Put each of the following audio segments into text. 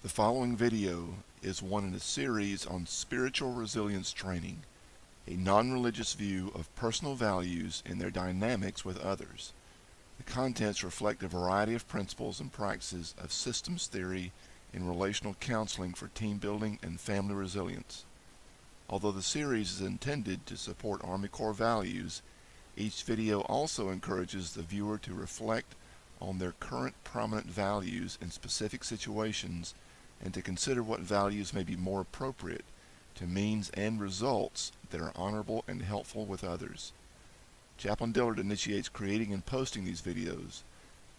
The following video is one in a series on spiritual resilience training, a non-religious view of personal values and their dynamics with others. The contents reflect a variety of principles and practices of systems theory and relational counseling for team building and family resilience. Although the series is intended to support Army Corps values, each video also encourages the viewer to reflect on their current prominent values in specific situations and to consider what values may be more appropriate to means and results that are honorable and helpful with others. Chaplain Dillard initiates creating and posting these videos.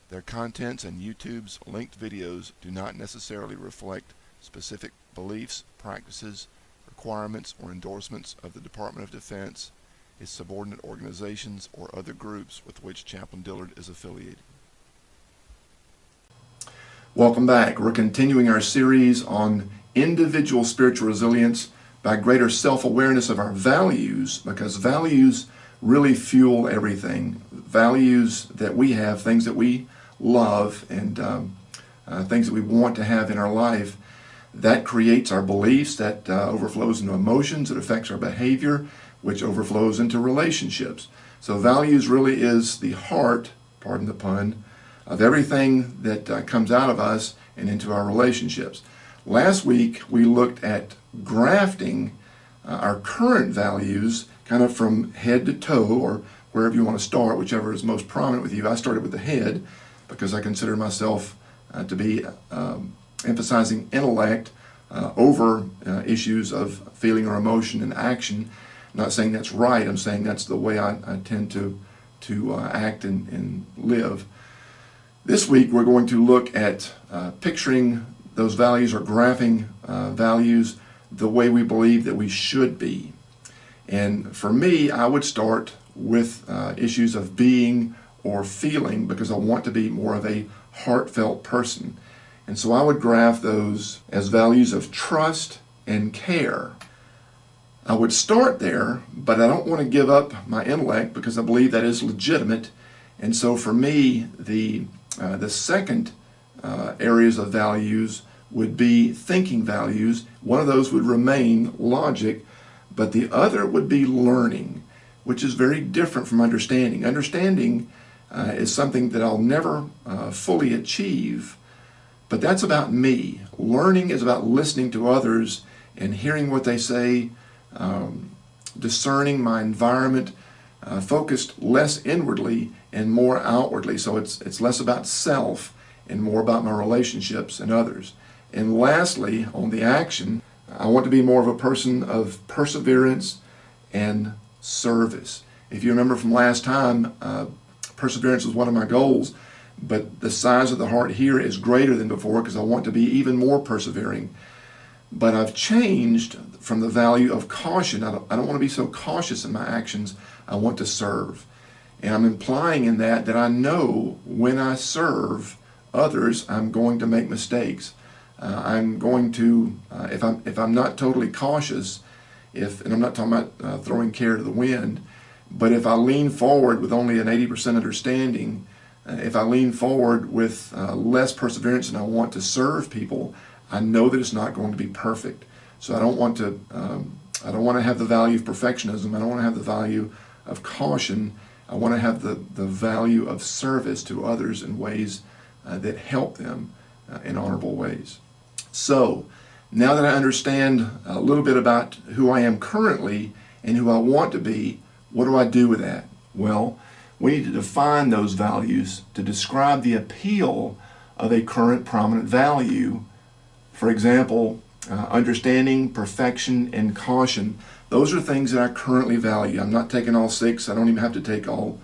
Their contents and YouTube's linked videos do not necessarily reflect specific beliefs, practices, requirements, or endorsements of the Department of Defense, its subordinate organizations, or other groups with which Chaplain Dillard is affiliated. Welcome back. We're continuing our series on individual spiritual resilience by greater self-awareness of our values, because values really fuel everything. Values that we have, things that we love, and things that we want to have in our life, that creates our beliefs, that overflows into emotions, it affects our behavior, which overflows into relationships. So values really is the heart, pardon the pun, of everything that comes out of us and into our relationships. Last week we looked at grafting our current values kind of from head to toe, or wherever you want to start, whichever is most prominent with you. I started with the head because I consider myself to be emphasizing intellect over issues of feeling or emotion and action. I'm not saying that's right, I'm saying that's the way I tend to act and live. This week we're going to look at picturing those values or graphing values the way we believe that we should be. And for me, I would start with issues of being or feeling, because I want to be more of a heartfelt person. And so I would graph those as values of trust and care. I would start there, but I don't want to give up my intellect because I believe that is legitimate. And so for me, the second areas of values would be thinking values. One of those would remain logic, but the other would be learning, which is very different from understanding. Understanding is something that I'll never fully achieve, but that's about me. Learning is about listening to others and hearing what they say, discerning my environment, focused less inwardly and more outwardly. So it's less about self and more about my relationships and others. And lastly, on the action, I want to be more of a person of perseverance and service. If you remember from last time, perseverance was one of my goals, but the size of the heart here is greater than before because I want to be even more persevering. But I've changed from the value of caution. I don't want to be so cautious in my actions. I want to serve. And I'm implying in that I know when I serve others, I'm going to make mistakes. I'm going to, if I'm not totally cautious, and I'm not talking about throwing care to the wind, but if I lean forward with only an 80% understanding, if I lean forward with less perseverance and I want to serve people, I know that it's not going to be perfect. So I don't want to have the value of perfectionism. I don't want to have the value of caution. I want to have the value of service to others in ways that help them in honorable ways. So now that I understand a little bit about who I am currently and who I want to be, what do I do with that? Well, we need to define those values to describe the appeal of a current prominent value. For example, understanding, perfection, and caution. Those are things that I currently value. I'm not taking all six. I don't even have to take all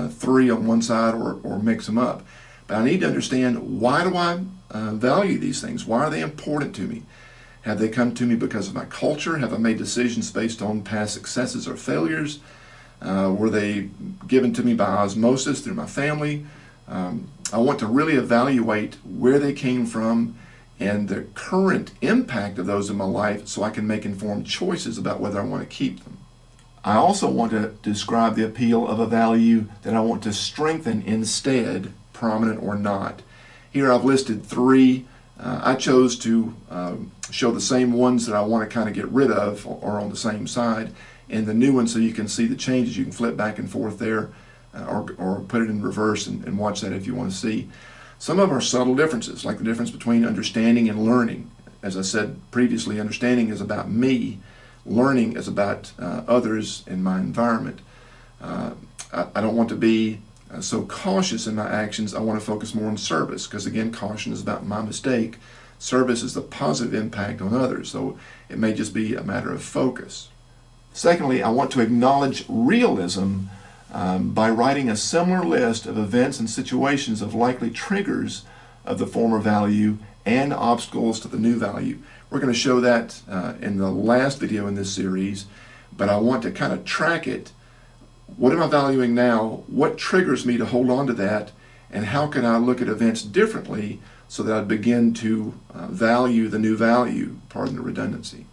three on one side or mix them up. But I need to understand, why do I value these things? Why are they important to me? Have they come to me because of my culture? Have I made decisions based on past successes or failures? Were they given to me by osmosis through my family? I want to really evaluate where they came from and the current impact of those in my life so I can make informed choices about whether I want to keep them. I also want to describe the appeal of a value that I want to strengthen instead, prominent or not. Here I've listed three I chose to show the same ones that I want to kind of get rid of or on the same side, and the new one so you can see the changes. You can flip back and forth there, or put it in reverse and watch that if you want to see. Some of them are subtle differences, like the difference between understanding and learning. As I said previously, understanding is about me. Learning is about others in my environment. I don't want to be so cautious in my actions. I want to focus more on service, because again, caution is about my mistake. Service is the positive impact on others, so it may just be a matter of focus. Secondly, I want to acknowledge realism by writing a similar list of events and situations of likely triggers of the former value and obstacles to the new value. We're going to show that in the last video in this series, but I want to kind of track it. What am I valuing now? What triggers me to hold on to that? And how can I look at events differently so that I begin to value the new value, pardon the redundancy.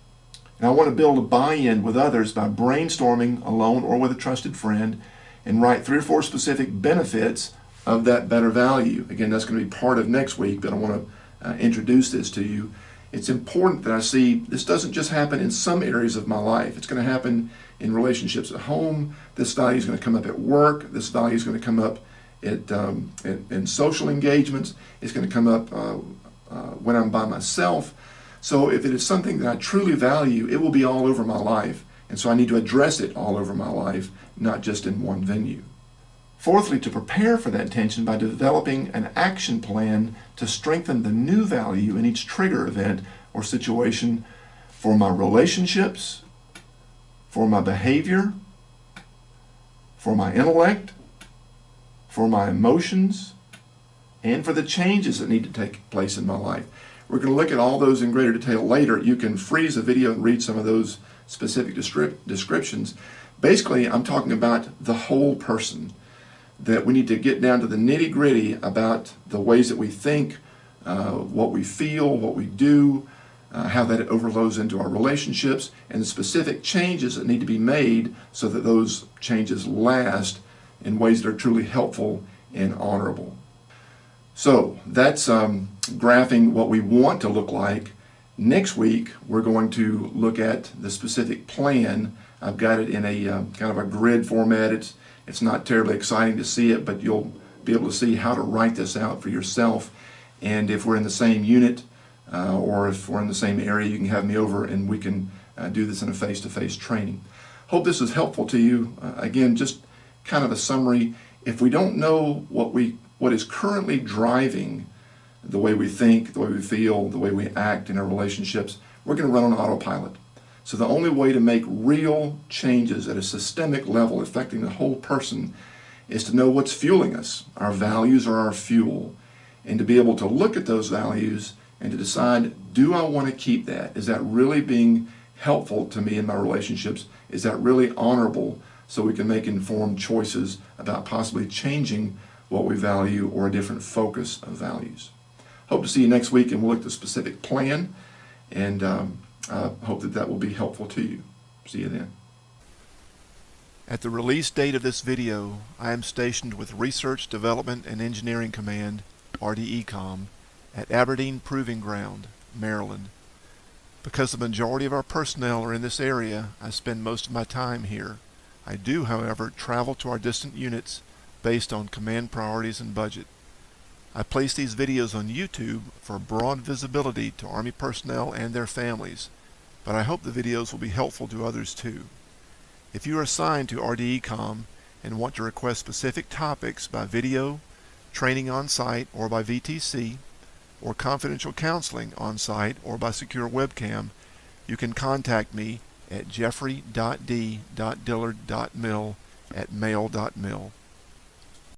And I want to build a buy-in with others by brainstorming alone or with a trusted friend, and write 3 or 4 specific benefits of that better value. Again, that's going to be part of next week, but I want to introduce this to you. It's important that I see this doesn't just happen in some areas of my life. It's going to happen in relationships at home. This value is going to come up at work. This value is going to come up in social engagements. It's going to come up when I'm by myself. So if it is something that I truly value, it will be all over my life. And so I need to address it all over my life, not just in one venue. Fourthly, to prepare for that tension by developing an action plan to strengthen the new value in each trigger event or situation for my relationships, for my behavior, for my intellect, for my emotions, and for the changes that need to take place in my life. We're going to look at all those in greater detail later. You can freeze the video and read some of those specific descriptions. Basically, I'm talking about the whole person, that we need to get down to the nitty-gritty about the ways that we think, what we feel, what we do, how that overflows into our relationships, and the specific changes that need to be made so that those changes last in ways that are truly helpful and honorable. So that's graphing what we want to look like. Next week, we're going to look at the specific plan. I've got it in a kind of a grid format. It's not terribly exciting to see it, but you'll be able to see how to write this out for yourself. And if we're in the same unit or if we're in the same area, you can have me over and we can do this in a face-to-face training. Hope this is helpful to you. Again, just kind of a summary. If we don't know what is currently driving the way we think, the way we feel, the way we act in our relationships, we're going to run on autopilot. So the only way to make real changes at a systemic level affecting the whole person is to know what's fueling us. Our values are our fuel. And to be able to look at those values and to decide, do I want to keep that? Is that really being helpful to me in my relationships? Is that really honorable? So we can make informed choices about possibly changing what we value or a different focus of values. Hope to see you next week, and we'll look at the specific plan, and hope that will be helpful to you. See you then. At the release date of this video, I am stationed with Research, Development, and Engineering Command, RDECOM, at Aberdeen Proving Ground, Maryland. Because the majority of our personnel are in this area, I spend most of my time here. I do, however, travel to our distant units based on command priorities and budget. I place these videos on YouTube for broad visibility to Army personnel and their families, but I hope the videos will be helpful to others too. If you are assigned to RDECOM and want to request specific topics by video, training on site or by VTC, or confidential counseling on site or by secure webcam, you can contact me at jeffrey.d.dillard.mil@mail.mil.